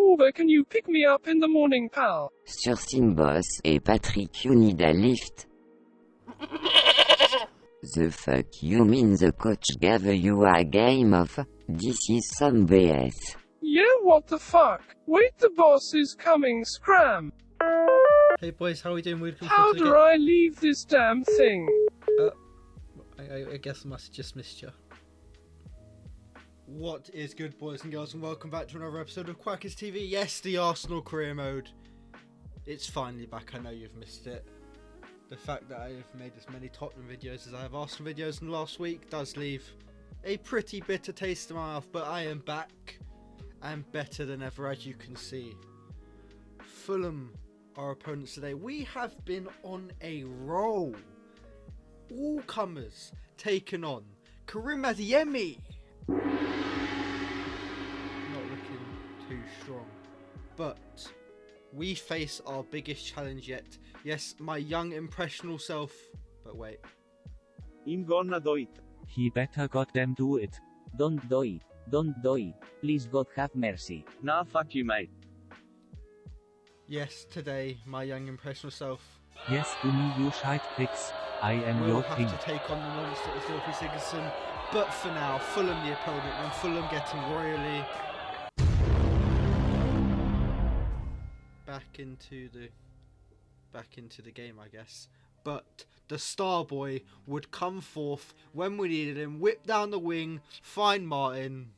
Uber, can you pick me up in the morning, pal? Sur Simboss et Patrick, you need a lift. The fuck you mean the coach gave you a game of? This is some BS. Yeah, what the fuck? Wait, the boss is coming, scram! Hey boys, how are we doing? How do I leave this damn thing? I guess I must have just missed you. What is good, boys and girls, and welcome back to another episode of Quackers TV. Yes, the Arsenal career mode. It's finally back. I know you've missed it. The fact that I have made as many Tottenham videos as I have Arsenal videos in the last week does leave a pretty bitter taste in my mouth, but I am back and better than ever, as you can see. Fulham, our opponents today. We have been on a roll. All comers taken on. Karim Adeyemi. Not looking too strong, but we face our biggest challenge yet. Yes, my young impressionable self. But wait. I'm gonna do it. He better goddamn do it. Don't do it. Don't do it. Please God have mercy. Nah, fuck you, mate. Yes, today my young impressionable self Yes, do me you shite pricks. I am will your have king. to take on the monster that is Gylfi Sigurdsson. But for now, Fulham the opponent, and Fulham getting royally back into the game, I guess. But the star boy would come forth when we needed him, whip down the wing, find Martin.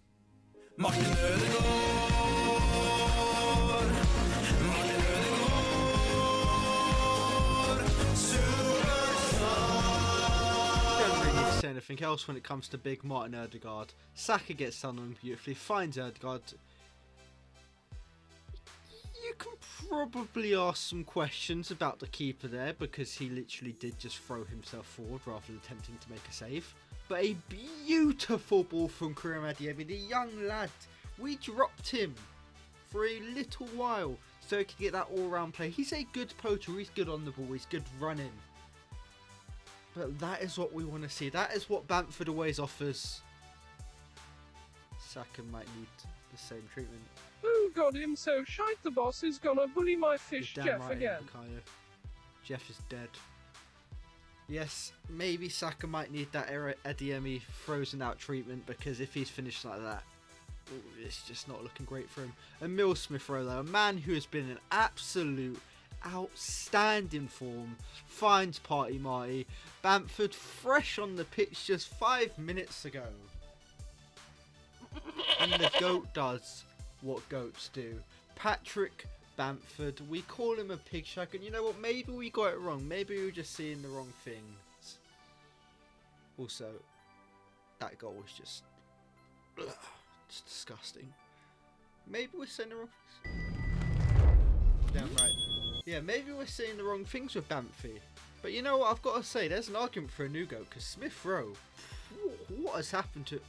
Say anything else when it comes to big Martin Odegaard. Saka gets done on him beautifully, finds Odegaard. You can probably ask some questions about the keeper there, because he literally did just throw himself forward rather than attempting to make a save. But a beautiful ball from Karim Adeyemi, the young lad. We dropped him for a little while so he could get that all-round play. He's a good poacher, he's good on the ball, he's good running. But that is what we want to see. That is what Bamford always offers. Saka might need the same treatment. Oh god, him so shite, the boss is gonna bully my fish You're damn Jeff right, again. Bukayo. Jeff is dead. Yes, maybe Saka might need that Adeyemi frozen out treatment, because if he's finished like that, it's just not looking great for him. And Emile Smith-Rowe, a man who has been an absolute outstanding form, finds Party Marty. Bamford fresh on the pitch just 5 minutes ago. And the GOAT does what GOATs do. Patrick Bamford, we call him a pig shack, and you know what, maybe we got it wrong, maybe we were just seeing the wrong things. Also, that goal was just disgusting. Maybe we're saying the wrong things. Damn right. Yeah, maybe we're saying the wrong things with Bamfy. But you know what, I've got to say, there's an argument for a new GOAT, because Smith-Rowe, what has happened to...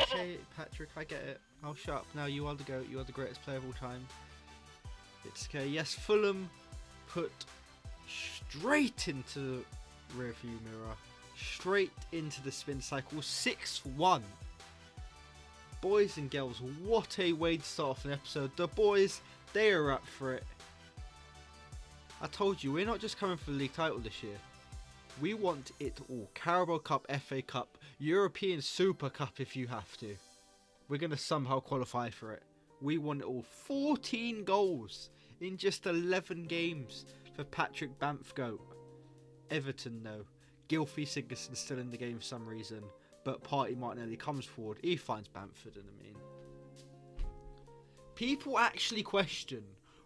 Okay, Patrick, I get it. I'll shut up now. You are the GOAT. You are the greatest player of all time. It's okay. Yes, Fulham put straight into the rearview mirror. Straight into the spin cycle. 6-1. Boys and girls, what a way to start off an episode. The boys, they are up for it. I told you, we're not just coming for the league title this year. We want it all. Carabao Cup, FA Cup, European Super Cup if you have to. We're going to somehow qualify for it. We want it all. 14 goals in just 11 games for Patrick Bamfgoat. Everton, though. Gylfi Sigurdsson still in the game for some reason. But Party Martinelli comes forward. He finds Bamford, and I mean... people actually question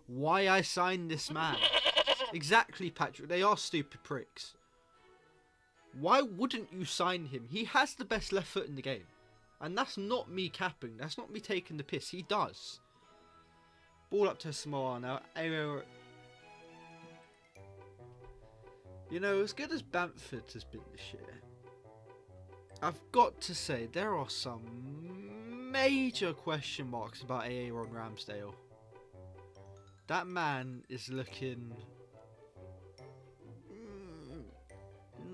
why I signed this man. Exactly, Patrick. They are stupid pricks. Why wouldn't you sign him? He has the best left foot in the game. And that's not me capping. That's not me taking the piss. He does. Ball up to Samoa now. You know, as good as Bamford has been this year, I've got to say, there are some major question marks about Aaron Ramsdale. That man is looking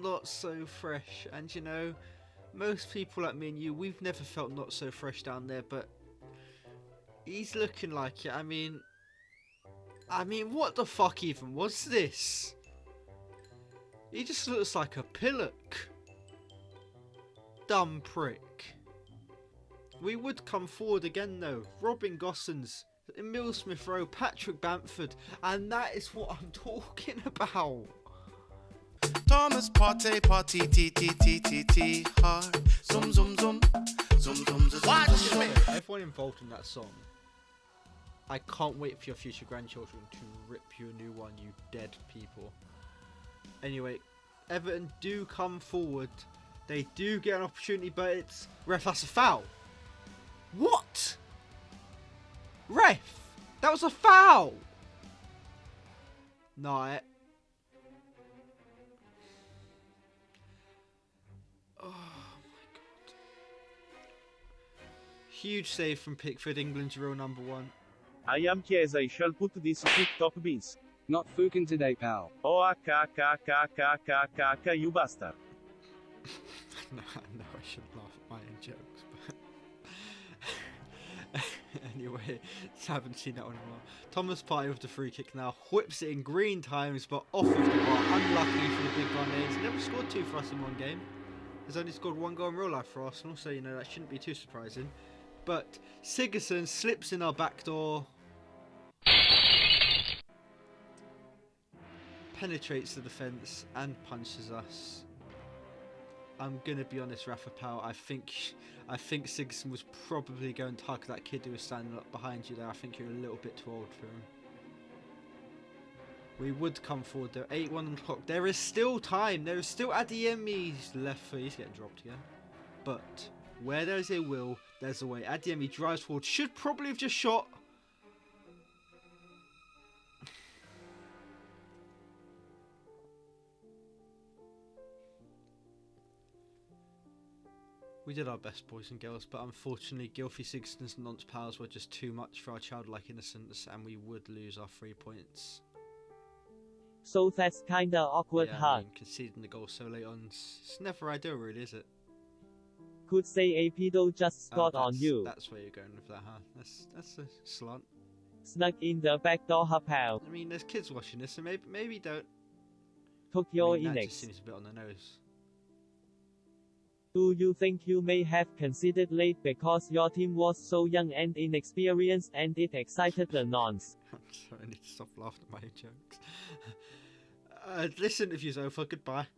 not so fresh, and you know, most people like me and you, we've never felt not so fresh down there, but He's looking like it. I mean, what the fuck even was this? He just looks like a pillock. Dumb prick. We would come forward again though. Robin Gossens, Emil Smith Rowe, Patrick Bamford, and that is what I'm talking about. Thomas Partey, party, t t t t t hard. Zoom zoom zoom, zoom zoom zoom. Watch me. Everyone involved in that song. I can't wait for your future grandchildren to rip you a new one, you dead people. Anyway, Everton do come forward. They do get an opportunity, but it's ref. That's a foul. What? Ref, that was a foul. No, oh my god. Huge save from Pickford, England's real number one. I am Chiesa, I shall put this quick top beans. Not fucking today, pal. Oh, you bastard. No, I shouldn't laugh at my own jokes, but anyway, haven't seen that one in a while. Thomas Partey with the free kick now, whips it in green times, but off of the bar. Unlucky for the big Ghanaians. Never scored two for us in one game. He's only scored one goal in real life for Arsenal, so you know that shouldn't be too surprising. But Sigurdsson slips in our back door, penetrates the defence and punches us. I'm gonna be honest, Rafa Pal. I think Sigurdsson was probably going to hug that kid who was standing up behind you there. I think you're a little bit too old for him. We would come forward though. 8-1 on the clock. There is still time. There is still Adeyemi's left foot. He's getting dropped again. But where there's a will, there's a way. Adeyemi drives forward. Should probably have just shot. We did our best, boys and girls, but unfortunately Gylfi Sigurdsson's nonce powers were just too much for our childlike innocence, and we would lose our 3 points. So that's kinda awkward, Yeah, huh? I mean, conceding the goal so late on, it's never ideal really, is it? Could say a pedo just scored on you. That's where you're going with that, huh? That's a slant. Snuck in the back door, huh, pal? I mean, there's kids watching this, so maybe don't. Tokyo I mean, that Inex. just seems a bit on the nose. Do you think you may have considered late because your team was so young and inexperienced and it excited the nonce? I'm sorry, I need to stop laughing at my own jokes. This interview's over, goodbye.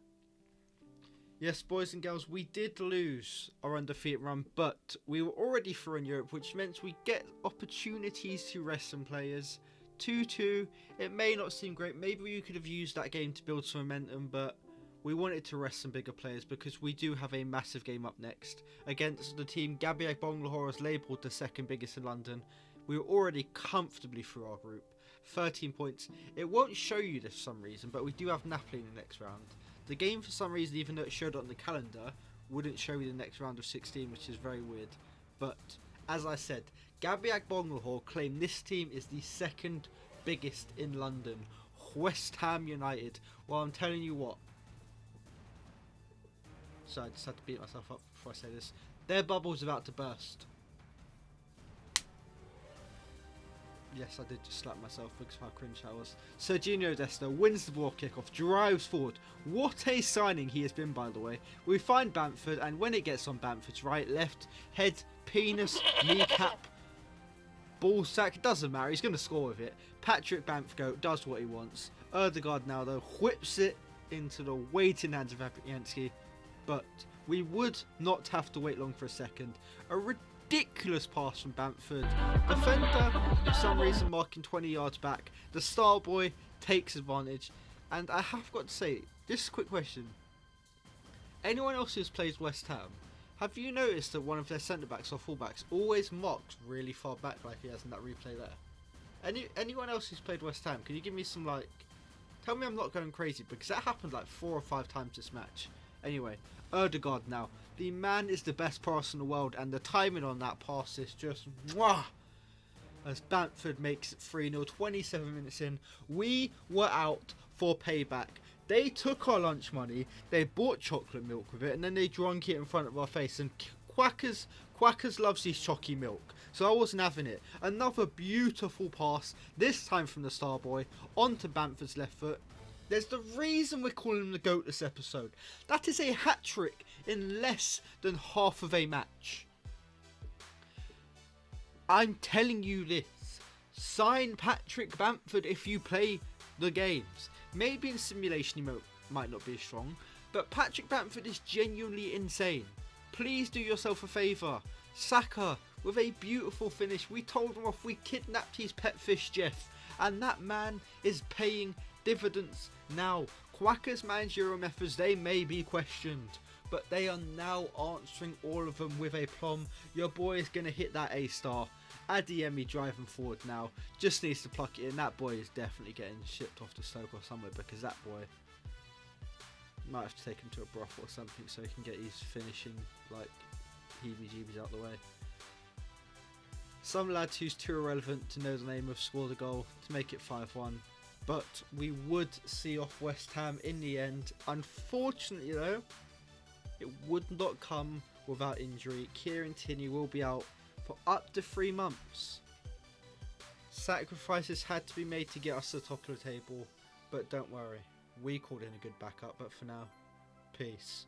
Yes, boys and girls, we did lose our undefeated run, but we were already through in Europe, which meant we get opportunities to rest some players. 2-2, it may not seem great, maybe we could have used that game to build some momentum, but we wanted to rest some bigger players because we do have a massive game up next against the team Gabby Agbonlahor is labelled the second biggest in London. We were already comfortably through our group. 13 points. It won't show you this for some reason, but we do have Napoli in the next round. The game, for some reason, even though it showed on the calendar, wouldn't show you the next round of 16, which is very weird. But, as I said, Gabby Agbonlahor claimed this team is the second biggest in London. West Ham United. Well, I'm telling you what. So I just had to beat myself up before I say this. Their bubble's about to burst. Yes, I did just slap myself because of how cringe that was. Serginho Desta wins the ball kickoff, drives forward. What a signing he has been, by the way. We find Bamford, and when it gets on Bamford's right, left, head, penis, kneecap, ball sack, doesn't matter. He's going to score with it. Patrick Bamford does what he wants. Odegaard now, though, whips it into the waiting hands of Fabianski. But we would not have to wait long for a second. A ridiculous pass from Bamford. Defender, for some reason, marking 20 yards back. The star boy takes advantage. And I have got to say, just a quick question. Anyone else who's played West Ham, have you noticed that one of their centre-backs or full-backs always marks really far back like he has in that replay there? Anyone else who's played West Ham, can you give me some, like... Tell me I'm not going crazy, because that happened like 4 or 5 times this match. Anyway, Odegaard now. The man is the best pass in the world, and the timing on that pass is just mwah! As Bamford makes it 3-0, 27 minutes in. We were out for payback. They took our lunch money, they bought chocolate milk with it, and then they drank it in front of our face. And Quackers loves his chalky milk, so I wasn't having it. Another beautiful pass, this time from the star boy, onto Bamford's left foot. There's the reason we're calling him the GOAT this episode. That is a hat-trick in less than half of a match. I'm telling you this. Sign Patrick Bamford if you play the games. Maybe in simulation he might not be as strong, but Patrick Bamford is genuinely insane. Please do yourself a favour. Saka with a beautiful finish. We told him off. We kidnapped his pet fish Jeff, and that man is paying dividends now. Quacker's managerial methods, they may be questioned, but they are now answering all of them with aplomb. Your boy is going to hit that A-star. Adeyemi driving forward now, just needs to pluck it in. That boy is definitely getting shipped off to Stoke or somewhere, because that boy might have to take him to a brothel or something so he can get his finishing like heebie-jeebies out the way. Some lads who's too irrelevant to know the name have scored a goal to make it 5-1, but we would see off West Ham in the end. Unfortunately though, it would not come without injury. Kieran Tierney will be out for up to 3 months. Sacrifices had to be made to get us to the top of the table, but don't worry, we called in a good backup. But for now, peace.